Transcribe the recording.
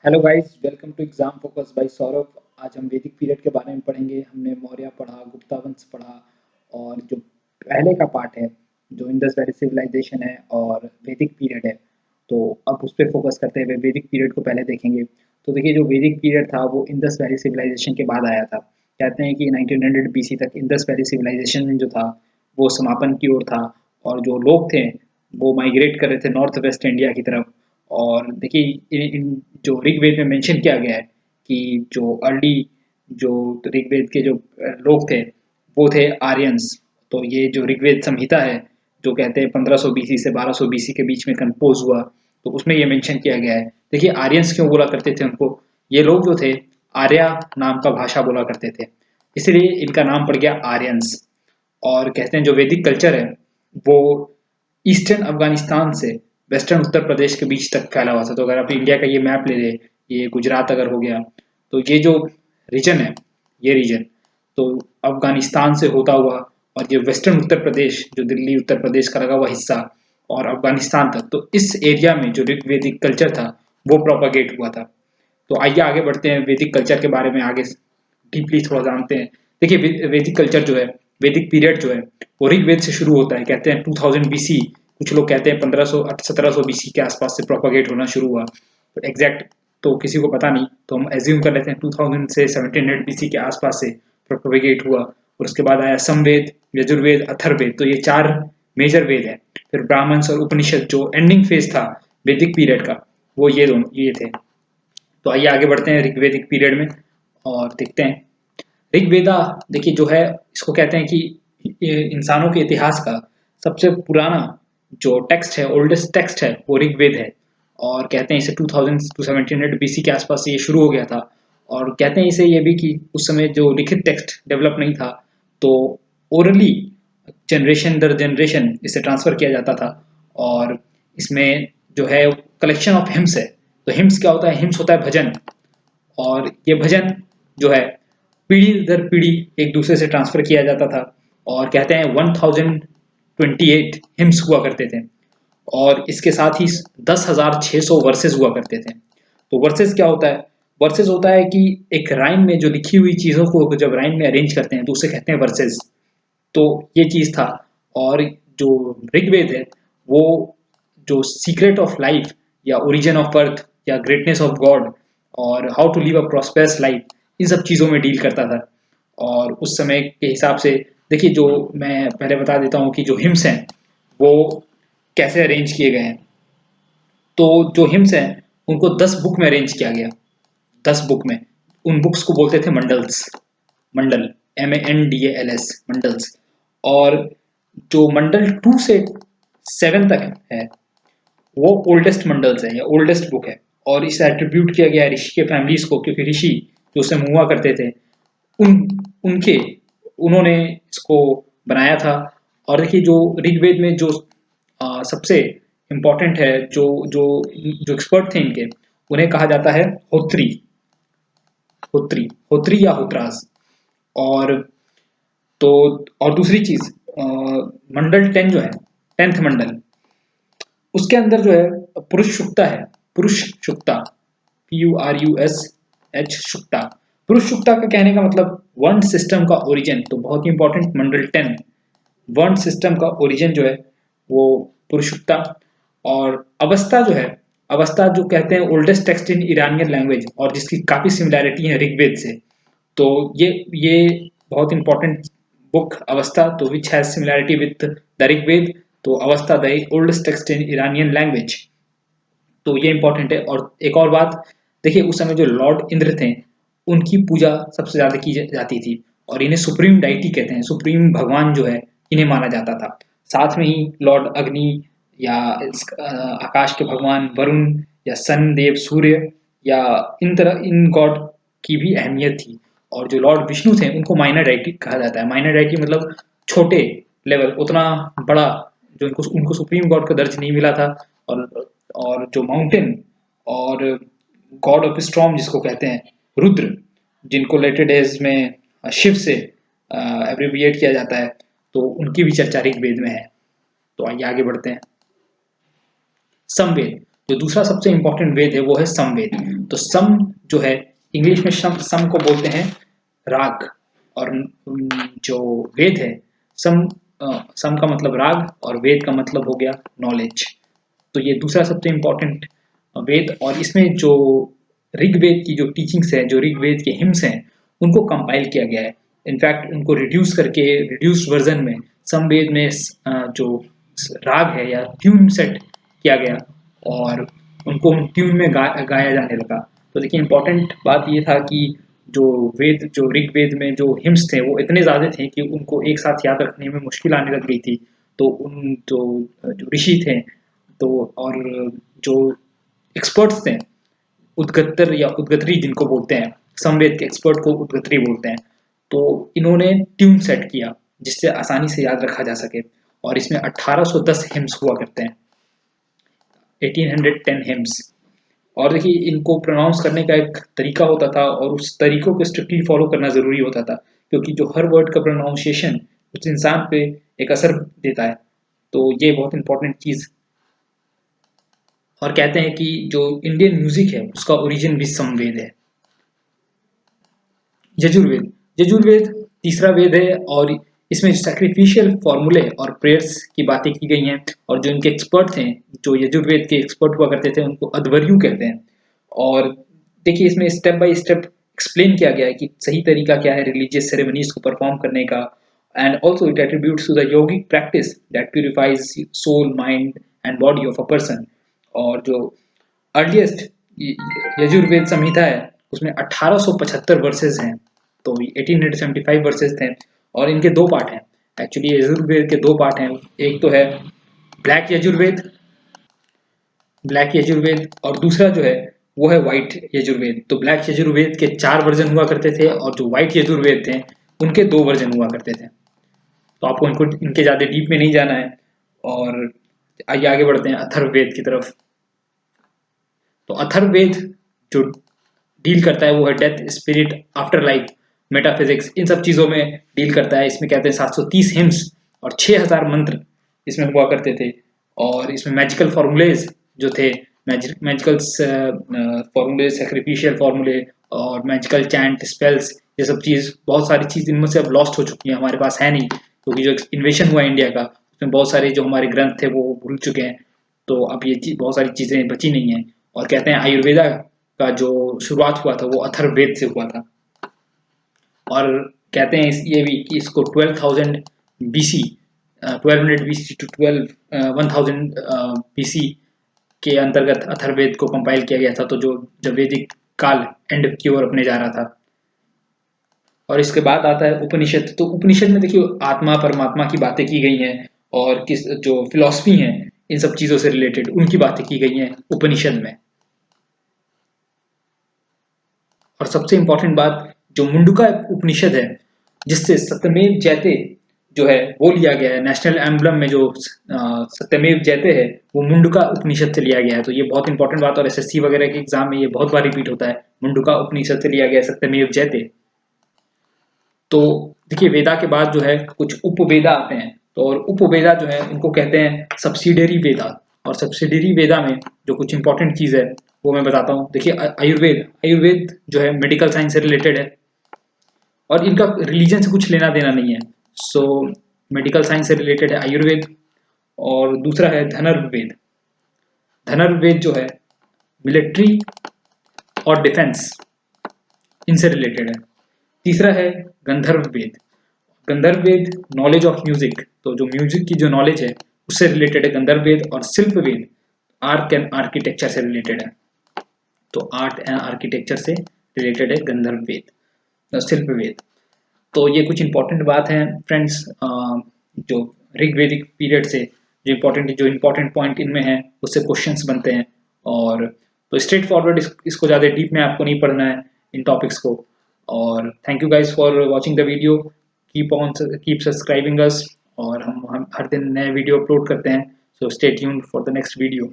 Hello guys, welcome to exam focus by Saurabh. आज हम वैदिक पीरियड के बारे में पढ़ेंगे। हमने मौर्य पढ़ा, गुप्ता वंश पढ़ा और जो पहले का पार्ट है जो इंडस वैली सिविलाइजेशन है और वैदिक पीरियड है, तो अब उस पर फोकस करते हुए वैदिक पीरियड को पहले देखेंगे। तो देखिए, जो वैदिक पीरियड था वो इंडस वैली सिविलाइजेशन के बाद आया था। कहते हैं कि 1900 बीसी तक इंडस वैली सिविलाइजेशन जो था वो समापन की ओर था और जो लोग थे वो माइग्रेट कर रहे थे नॉर्थ वेस्ट इंडिया की तरफ। और देखिए, इन जो ऋग्वेद में मेंशन किया गया है कि जो अर्ली जो ऋग्वेद के जो लोग थे वो थे आर्यंस। तो ये जो ऋग्वेद संहिता है जो कहते हैं 1500 बीसी से 1200 बीसी के बीच में कंपोज हुआ, तो उसमें ये मेंशन किया गया है। देखिए, आर्यंस क्यों बोला करते थे उनको? ये लोग जो थे आर्या नाम का भाषा बोला करते थे, इसलिए इनका नाम पड़ गया आर्यंस। और कहते हैं जो वैदिक कल्चर है वो ईस्टर्न अफगानिस्तान से वेस्टर्न उत्तर प्रदेश के बीच तक फैला हुआ था। तो अगर आप इंडिया का ये मैप ले लें, ये गुजरात अगर हो गया, तो ये जो रीजन है, ये रीजन तो अफगानिस्तान से होता हुआ और ये वेस्टर्न उत्तर प्रदेश जो दिल्ली उत्तर प्रदेश का लगा हुआ हिस्सा और अफगानिस्तान तक, तो इस एरिया में जो वैदिक कल्चर था वो प्रोपागेट हुआ था। तो आइए आगे बढ़ते हैं, वैदिक कल्चर के बारे में आगे डीपली थोड़ा जानते हैं। देखिए, वैदिक कल्चर जो है, वैदिक पीरियड जो है वो ऋग्वेद से शुरू होता है। कहते हैं 2000 बीसी, कुछ लोग कहते हैं 1500 1700 बीसी के आसपास से प्रोपागेट होना शुरू हुआ। तो एग्जैक्ट तो किसी को पता नहीं, तो हम एज्यूम कर लेते हैं 2000 से 1700 बीसी के आसपास से प्रोपागेट हुआ। और उसके बाद आया समवेद, यजुर्वेद, अथर्ववेद। तो ये चार मेजर वेद है। फिर ब्राह्मण्स और उपनिषद जो एंडिंग फेज था वैदिक पीरियड का, वो ये दोनों ये थे। तो आइए आगे बढ़ते हैं ऋग्वेदिक पीरियड में और देखते हैं। ऋग्वेदा देखिए जो है, इसको कहते हैं कि ये इंसानों के इतिहास का सबसे पुराना जो टेक्स्ट है, ओल्डेस्ट टेक्स्ट है, वो ऋग्वेद है। और कहते हैं इसे 2000 टू 1700 बीसी के आसपास से ये शुरू हो गया था। और कहते हैं इसे ये भी कि उस समय जो लिखित टेक्स्ट डेवलप नहीं था, तो ओरली जनरेशन दर जनरेशन इसे ट्रांसफर किया जाता था। और इसमें जो है कलेक्शन ऑफ हिम्स है। तो हिम्स क्या होता है? हिम्स होता है भजन। और ये भजन जो है पीढ़ी दर पीढ़ी एक दूसरे से ट्रांसफर किया जाता था। और कहते हैं 1028 हिम्स हुआ करते थे। और इसके साथ ही 10,600 वर्सेस हुआ करते थे। तो वर्सेस क्या होता है? वर्सेस होता है कि एक राइम में जो लिखी हुई चीज़ों को जब राइम में अरेंज करते हैं तो उसे कहते हैं वर्सेस। तो ये चीज़ था। और जो ऋग्वेद है वो जो सीक्रेट ऑफ लाइफ या ओरिजिन ऑफ अर्थ या ग्रेटनेस ऑफ गॉड और how to live a prosperous life, इन सब चीज़ों में डील करता था। और उस समय के हिसाब से देखिए, जो मैं पहले बता देता हूँ कि जो हिम्स हैं वो कैसे अरेंज किए गए हैं। तो जो हिम्स हैं उनको 10 बुक में अरेंज किया गया। 10 बुक में, उन बुक्स को बोलते थे मंडल्स। मंडल, MANDALS, मंडल्स। और जो मंडल 2 से 7 तक है वो ओल्डेस्ट मंडल्स है या ओल्डेस्ट बुक है। और इसे एट्रीब्यूट किया गया है ऋषि के फैमिलीज को, क्योंकि ऋषि जो उसे हुआ करते थे उन उनके उन्होंने इसको बनाया था। और देखिए, जो ऋग्वेद में जो सबसे इम्पोर्टेंट है, जो जो जो एक्सपर्ट थे इनके, उन्हें कहा जाता है होत्री। होत्री, होत्री या होत्रास। और तो और दूसरी चीज, मंडल 10 जो है, 10th मंडल, उसके अंदर जो है पुरुष शुक्ता है। पुरुष शुक्ता, PURUSH शुक्ता। पुरुष शुक्ता का कहने का मतलब वर्ण सिस्टम का ओरिजिन। तो बहुत ही इंपॉर्टेंट, मंडल 10 वर्ण सिस्टम का ओरिजिन जो है वो पुरुषुक्ता। और अवस्था जो है, अवस्था जो कहते हैं oldest text in Iranian language और जिसकी काफी सिमिलैरिटी है ऋग्वेद से। तो ये बहुत इंपॉर्टेंट बुक अवस्था, तो which has similarity with the Rigveda. तो Avesta the oldest text in Iranian language, तो ये इंपॉर्टेंट है। और एक और बात, देखिए उस समय जो लॉर्ड इंद्र थे उनकी पूजा सबसे ज्यादा की जाती थी। और इन्हें सुप्रीम डाइटी कहते हैं, सुप्रीम भगवान जो है इन्हें माना जाता था। साथ में ही लॉर्ड अग्नि या आकाश के भगवान वरुण या सन देव सूर्य या इन तरह इन गॉड की भी अहमियत थी। और जो लॉर्ड विष्णु थे उनको माइनर डाइटी कहा जाता है। माइनर डाइटी मतलब छोटे लेवल, उतना बड़ा जो उनको उनको सुप्रीम गॉड का दर्ज नहीं मिला था। और और जो माउंटेन और गॉड ऑफ स्टॉर्म जिसको कहते हैं रुद्र, जिनको लेटर डेज में शिव से एब्रिविएट किया जाता है, तो उनकी भी चर्चा ऋग्वेद में है। तो आइए आगे बढ़ते हैं। समवेद, जो दूसरा सबसे इंपॉर्टेंट वेद है वो है समवेद। तो सम जो है इंग्लिश में सम को बोलते हैं राग, और जो वेद है सम सम का मतलब राग और वेद का मतलब हो गया नॉलेज। तो ये दूसरा सबसे इम्पोर्टेंट वेद, और इसमें जो ऋग्वेद की जो टीचिंग्स है, जो ऋग्वेद के हिम्स हैं, उनको कंपाइल किया गया है। इनफैक्ट उनको रिड्यूस करके रिड्यूस्ड वर्जन में समवेद में जो राग है या ट्यून सेट किया गया और उनको ट्यून में गाया जाने लगा। तो देखिए इम्पोर्टेंट बात ये था कि जो ऋग्वेद में जो हिम्स थे वो इतने ज़्यादा थे कि उनको एक साथ याद रखने में मुश्किल आने लग गई थी। तो उन जो ऋषि थे तो और जो एक्सपर्ट्स थे, उद्गत्तर या उद्गत्री जिनको बोलते हैं, समवेद के एक्सपर्ट को उद्गत्री बोलते हैं, तो इन्होंने ट्यून सेट किया जिससे आसानी से याद रखा जा सके। और इसमें 1810 हिम्स हुआ करते हैं, 1810 हिम्स। और देखिए इनको प्रोनाउंस करने का एक तरीका होता था और उस तरीकों को स्ट्रिक्टली फॉलो करना ज़रूरी होता था, क्योंकि जो हर वर्ड का प्रोनाउंसिएशन उस इंसान पे एक असर देता है। तो ये बहुत इंपॉर्टेंट चीज़। और कहते हैं कि जो इंडियन म्यूजिक है उसका ओरिजिन भी समवेद है। यजुर्वेद, यजुर्वेद तीसरा वेद है और इसमें सैक्रिफिशियल फॉर्मूले और प्रेयर्स की बातें की गई हैं। और जो इनके एक्सपर्ट थे, जो यजुर्वेद के एक्सपर्ट हुआ करते थे, उनको अध्वर्यु कहते हैं। और देखिए इसमें स्टेप बाय स्टेप एक्सप्लेन किया गया है कि सही तरीका क्या है रिलीजियस सेरेमनीज को परफॉर्म करने का। And also it attributes to the yogic practice that purifies soul, mind and body of a person. और जो अर्लीस्ट यजुर्वेद संहिता है उसमें 1875 वर्सेस हैं, तो 1875 वर्सेस थे। और इनके दो पार्ट हैं, एक्चुअली यजुर्वेद के दो पार्ट हैं। एक तो है ब्लैक यजुर्वेद, ब्लैक यजुर्वेद, और दूसरा जो है वो है व्हाइट यजुर्वेद। तो ब्लैक यजुर्वेद के 4 वर्जन हुआ करते थे और जो व्हाइट यजुर्वेद थे उनके 2 वर्जन हुआ करते थे। तो आपको इनके ज़्यादा डीप में नहीं जाना है। और आइए आगे बढ़ते हैं अथर्ववेद की तरफ। तो अथर्ववेद जो डील करता है वो है death, spirit, afterlife, metaphysics, इन सब चीज़ों में डील करता है। इसमें कहते हैं 730 हिम्स और 6000 मंत्र इसमें हुआ करते थे। और इसमें मैजिकल फॉर्मूलेज जो थे, मैजिकल फॉर्मूले, सैक्रिफिशियल फॉर्मूले और मैजिकल चैंट, स्पेल्स, ये सब चीज़, बहुत सारी चीज़ इनमें से अब लॉस्ट हो चुकी हैं, हमारे पास है नहीं, क्योंकि जो इन्वेशन हुआ इंडिया का उसमें बहुत सारे जो हमारे ग्रंथ थे वो भूल चुके हैं। तो अब ये बहुत सारी चीज़ें बची नहीं हैं। और कहते हैं आयुर्वेदा का जो शुरुआत हुआ था वो अथर्ववेद से हुआ था। और कहते हैं ये भी कि इसको 12,000 बीसी, 1200 बीसी टू 1000 बीसी के अंतर्गत अथर्ववेद को कंपाइल किया गया था। तो जो जब वैदिक काल एंड की ओर अपने जा रहा था। और इसके बाद आता है उपनिषद। तो उपनिषद में देखिए आत्मा परमात्मा की बातें की गई हैं और किस जो फिलॉसफी हैं इन सब चीज़ों से रिलेटेड उनकी बातें की गई हैं उपनिषद में। और सबसे इंपॉर्टेंट बात, जो मुंडुका उपनिषद है जिससे सत्यमेव जयते जो है वो लिया गया है, नेशनल एम्बलम में जो सत्यमेव जयते है वो मुंडुका उपनिषद से लिया गया है। तो ये बहुत इंपॉर्टेंट बात, और एसएससी वगैरह के एग्जाम में ये बहुत बार रिपीट होता है, मुंडुका उपनिषद से लिया गया है सत्यमेव जयते। तो देखिए वेदा के बाद जो है कुछ उपवेदा आते हैं। तो और उपवेदा जो है इनको कहते हैं सब्सिडरी वेदा। और सब्सिडरी वेदा में जो कुछ इंपॉर्टेंट चीज़ है वो मैं बताता हूँ। देखिए आयुर्वेद, आयुर्वेद जो है मेडिकल साइंस से रिलेटेड है और इनका रिलीजन से कुछ लेना देना नहीं है। सो मेडिकल साइंस से रिलेटेड है आयुर्वेद। और दूसरा है धनुर्वेद। धनुर्वेद जो है मिलिट्री और डिफेंस इनसे रिलेटेड है। तीसरा है गंधर्व वेद। गंधर्व वेद नॉलेज ऑफ म्यूजिक, तो जो म्यूजिक की जो नॉलेज है उससे रिलेटेड है गंधर्व वेद। और शिल्प वेद आर्ट एंड आर्किटेक्चर से रिलेटेड है। तो आर्ट एंड आर्किटेक्चर से रिलेटेड है गंधर्व वेद, शिल्प वेद। तो ये कुछ इंपॉर्टेंट बात है फ्रेंड्स, जो ऋग्वेदिक पीरियड से जो इम्पोर्टेंट पॉइंट इनमें है उससे क्वेश्चंस बनते हैं। और तो स्ट्रेट फॉरवर्ड इसको ज़्यादा डीप में आपको नहीं पढ़ना है इन टॉपिक्स को। और thank you guys for watching the video, keep subscribing us. और हम हर दिन नए वीडियो अपलोड करते हैं। So stay tuned for the next video.